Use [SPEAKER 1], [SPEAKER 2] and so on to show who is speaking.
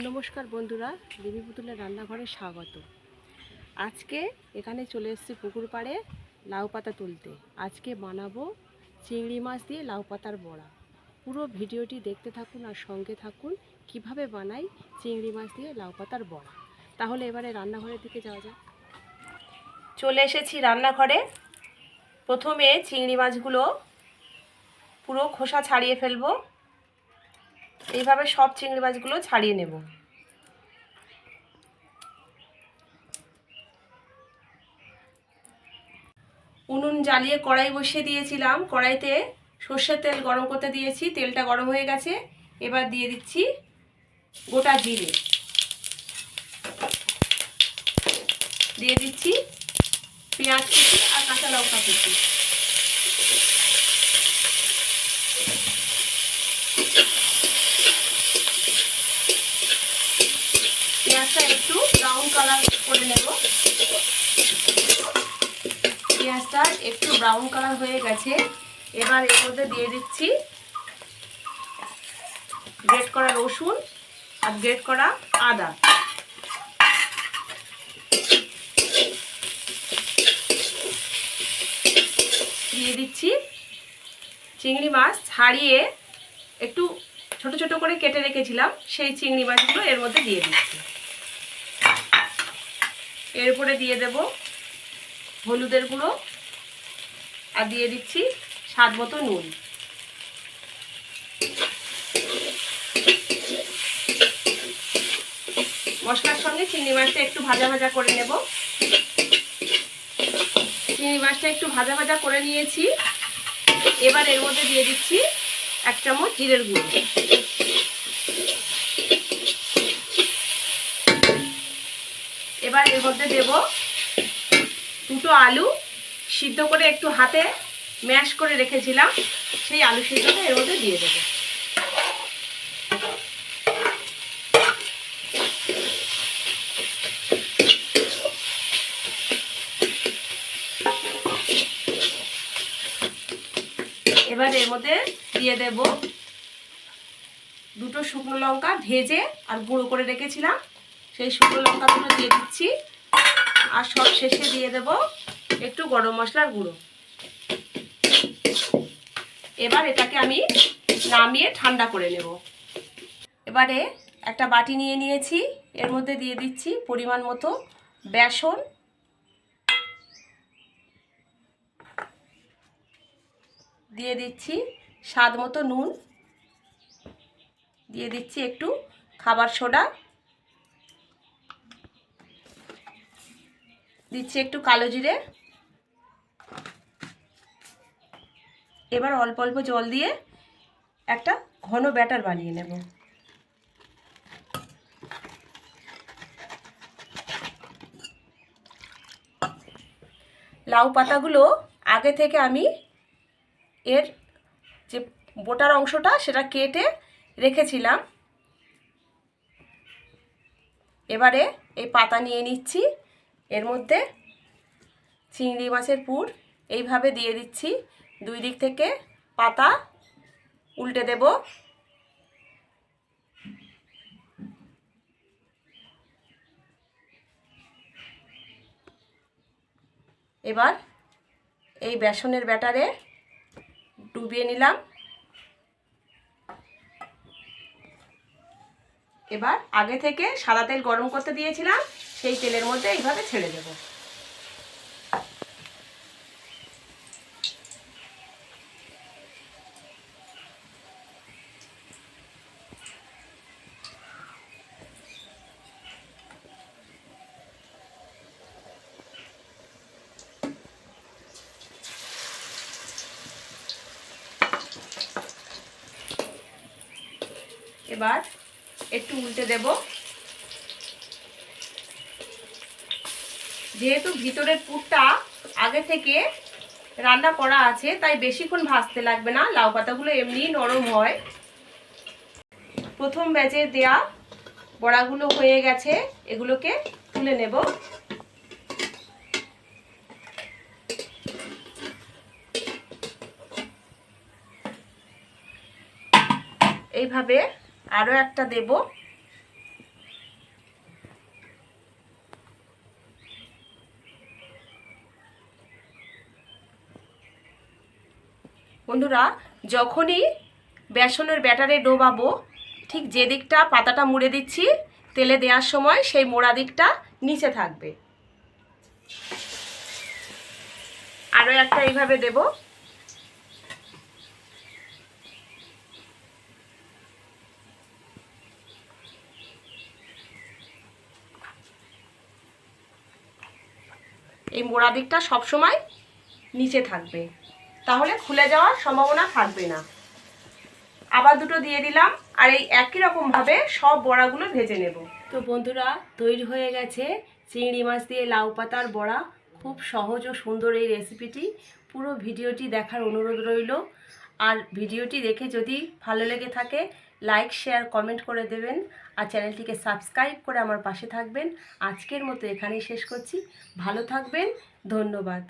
[SPEAKER 1] নমস্কার বন্ধুরা, দেবী পুতুলের রান্নাঘরে স্বাগত। আজকে এখানে চলে এসেছি পুকুর পাড়ে লাউ পাতা তুলতে। আজকে বানাবো চিংড়ি মাছ দিয়ে লাউ পাতার বড়া। পুরো ভিডিওটি দেখতে থাকুন আর সঙ্গে থাকুন কিভাবে বানাই চিংড়ি মাছ দিয়ে লাউ পাতার বড়া। তাহলে এবারে রান্নাঘরের দিকে যাওয়া যাক। চলে এসেছি রান্নাঘরে। প্রথমে চিংড়ি মাছগুলো পুরো খোসা ছাড়িয়ে ফেলবো। এইভাবে সব চিংড়ি মাছগুলো ছাড়িয়ে নেব। উনুন জ্বালিয়ে কড়াই বসিয়ে দিয়েছিলাম। কড়াইতে সর্ষের তেল গরম করতে দিয়েছি। তেলটা গরম হয়ে গেছে। এবার দিয়ে দিচ্ছি গোটা জিরে, দিয়ে দিচ্ছি পেঁয়াজ কুচি আর কাঁচা লঙ্কা কুচি। পেঁয়াজটা একটু ব্রাউন কালার করে নেব। পেঁয়াজটা একটু ব্রাউন কালার হয়ে গেছে। এবার এর মধ্যে দিয়ে দিচ্ছি গ্রেট করা রসুন আর গ্রেট করা আদা। দিয়ে দিচ্ছি চিংড়ি মাছ ছাড়িয়ে একটু ছোট ছোট করে কেটে রেখেছিলাম, সেই চিংড়ি মাছগুলো এর মধ্যে দিয়ে দিচ্ছি। এরপরে দিয়ে দেব হলুদের গুঁড়ো আর দিয়ে দিচ্ছি স্বাদ মতো নুন। মশলার সঙ্গে চিংড়ি মাছটা একটু ভাজা ভাজা করে নেব। চিংড়ি মাছটা একটু ভাজা ভাজা করে নিয়েছি। এবার এর মধ্যে দিয়ে দিচ্ছি 1 চামচ জিরের গুঁড়ো। এবার এর মধ্যে দেব 2টো আলু সিদ্ধ করে একটু হাতে ম্যাশ করে রেখেছিলাম, সেই আলু সিদ্ধটা এর মধ্যে দিয়ে দেব। এবার এর মধ্যে দিয়ে দেব 2টো শুকনো লঙ্কা ভেজে আর গুঁড়ো করে রেখেছিলাম, সেই শুকনো লঙ্কা দুটো দিয়ে দিচ্ছি। আর সব শেষে দিয়ে দেব একটু গরম মশলার গুঁড়ো। এবার এটাকে আমি নামিয়ে ঠান্ডা করে নেব। এবারে একটা বাটি নিয়ে নিয়েছি। এর মধ্যে দিয়ে দিচ্ছি পরিমাণ মতো বেসন, দিয়ে দিচ্ছি স্বাদ মতো নুন, দিয়ে দিচ্ছি একটু খাবার সোডা, দিচ্ছি একটু কালো জিরে। এবার অল্প অল্প জল দিয়ে একটা ঘন ব্যাটার বানিয়ে নেব। লাউ পাতাগুলো আগে থেকে আমি এর যে বোটার অংশটা সেটা কেটে রেখেছিলাম। এবারে এই পাতা নিয়ে নিচ্ছি। এর মধ্যে চিংড়ি মাছের পুর এইভাবে দিয়ে দিচ্ছি। 2 দিক থেকে পাতা উল্টে দেব। এবার এই বেসনের ব্যাটারে ডুবিয়ে নিলাম। এবার আগে থেকে সাদা তেল গরম করতে দিয়েছিলাম, সেই তেলের মধ্যে এইভাবে ছেড়ে দেব। এবার একটু উল্টে দেব। যেহেতু ভিতরের পুরটা আগে থেকে রান্না করা আছে, তাই বেশিক্ষণ ভাজতে লাগবে না। লাউ পাতাগুলো এমনিই নরম হয়। প্রথম ব্যাচে দেয়া বড়াগুলো হয়ে গেছে, এগুলোকে তুলে নেব। এইভাবে আরও একটা দেব। বন্ধুরা, যখনই বেসনের ব্যাটারে ডোবাবো, ঠিক যে দিকটা পাতাটা মুড়ে দিচ্ছি তেলে দেওয়ার সময় সেই মোড়া দিকটা নিচে থাকবে। আরও একটা এইভাবে দেব। এই মোড়া দিকটা সবসময় নিচে থাকবে, তাহলে খুলে যাওয়ার সম্ভাবনা থাকবে না। আবার দুটো দিয়ে দিলাম, আর এই একই রকমভাবে সব বড়াগুলো ভেজে নেব। তো বন্ধুরা, তৈরি হয়ে গেছে চিংড়ি মাছ দিয়ে লাউ পাতার বড়া। খুব সহজ ও সুন্দর এই রেসিপিটি। পুরো ভিডিওটি দেখার অনুরোধ রইল। আর ভিডিওটি দেখে যদি ভালো লেগে থাকে লাইক, শেয়ার, কমেন্ট করে দেবেন। আর চ্যানেলটিকে সাবস্ক্রাইব করে আমার পাশে থাকবেন। আজকের মতো এখানেই শেষ করছি। ভালো থাকবেন, ধন্যবাদ।